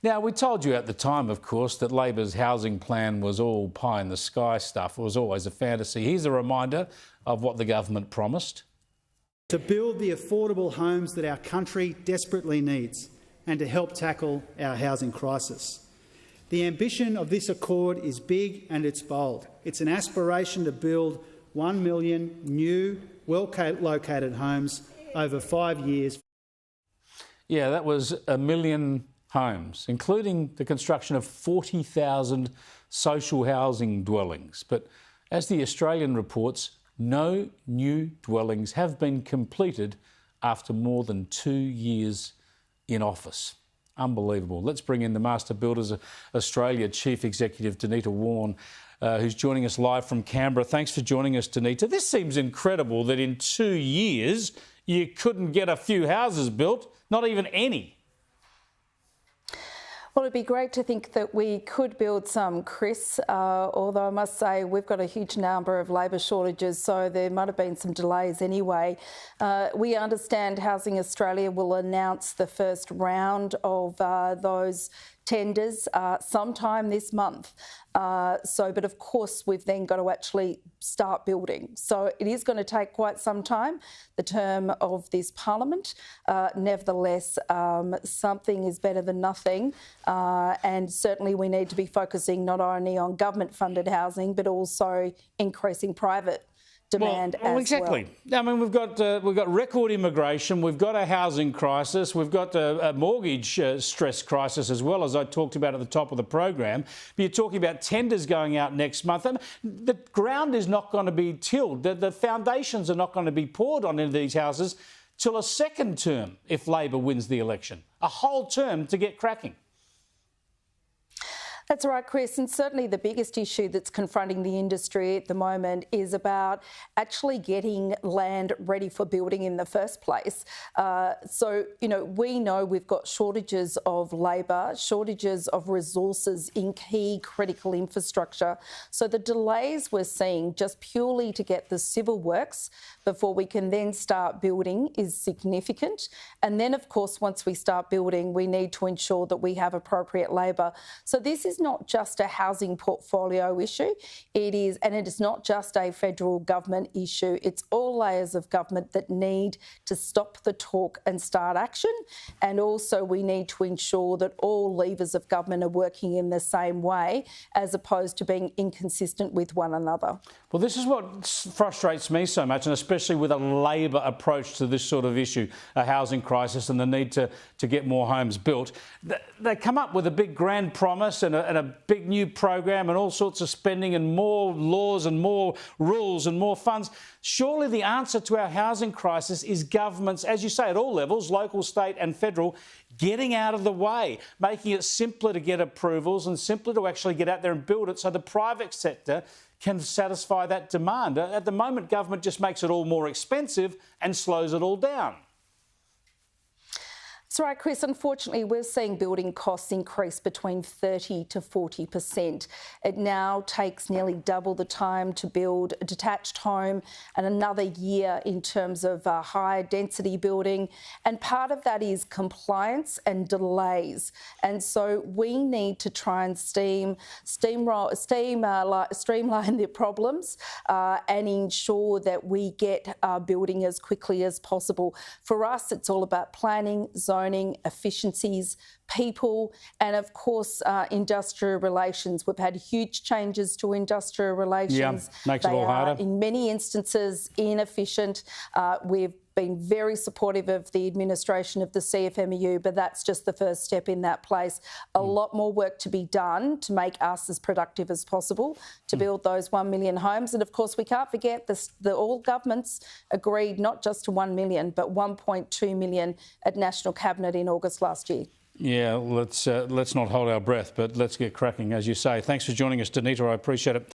Now, we told you at the time, of course, that Labor's housing plan was all pie in the sky stuff. It was always a fantasy. Here's a reminder of what the government promised. To build the affordable homes that our country desperately needs and to help tackle our housing crisis. The ambition of this accord is big and it's bold. It's an aspiration to build 1 million new, well-located homes over 5 years. Yeah, that was 1 million homes, including the construction of 40,000 social housing dwellings. But as the Australian reports, no new dwellings have been completed after more than 2 years in office. Unbelievable. Let's bring in the Master Builders Australia Chief Executive, Denita Wawn, who's joining us live from Canberra. Thanks for joining us, Denita. This seems incredible that in 2 years you couldn't get a few houses built, not even any. Well, it'd be great to think that we could build some, Chris, although I must say we've got a huge number of labour shortages, so there might have been some delays anyway. We understand Housing Australia will announce the first round of those tenders sometime this month. But of course, we've then got to actually start building. So it is going to take quite some time, the term of this parliament. Nevertheless, something is better than nothing. And certainly we need to be focusing not only on government-funded housing, but also increasing private demand exactly. I mean, we've got record immigration, we've got a housing crisis, we've got a mortgage stress crisis as well, as I talked about at the top of the program. But you're talking about tenders going out next month. I mean, the ground is not going to be tilled. The foundations are not going to be poured on into these houses till a second term if Labor wins the election. A whole term to get cracking. That's right, Chris, and certainly the biggest issue that's confronting the industry at the moment is about actually getting land ready for building in the first place. We know we've got shortages of labour, shortages of resources in key critical infrastructure. So the delays we're seeing just purely to get the civil works before we can then start building is significant. And then, of course, once we start building, we need to ensure that we have appropriate labour. So this is not just a housing portfolio issue, it is not just a federal government issue, it's all layers of government that need to stop the talk and start action. And also we need to ensure that all levers of government are working in the same way as opposed to being inconsistent with one another. Well, this is what frustrates me so much, and especially with a Labor approach to this sort of issue, a housing crisis and the need to get more homes built. They come up with a big grand promise and a big new program and all sorts of spending and more laws and more rules and more funds. Surely the answer to our housing crisis is governments, as you say, at all levels, local, state and federal, getting out of the way, making it simpler to get approvals and simpler to actually get out there and build it so the private sector can satisfy that demand. At the moment, government just makes it all more expensive and slows it all down. That's right, Chris. Unfortunately, we're seeing building costs increase between 30 to 40%. It now takes nearly double the time to build a detached home and another year in terms of higher density building. And part of that is compliance and delays. And so we need to try and streamline the problems and ensure that we get building as quickly as possible. For us, it's all about planning, zoning, efficiencies, people, and of course industrial relations. We've had huge changes to industrial relations. Makes it all harder. In many instances inefficient. We've been very supportive of the administration of the CFMEU, but that's just the first step in that place. A lot more work to be done to make us as productive as possible to build those 1 million homes. And of course, we can't forget that all governments agreed not just to 1 million, but 1.2 million at National Cabinet in August last year. Yeah, let's not hold our breath, but let's get cracking, as you say. Thanks for joining us, Denita. I appreciate it.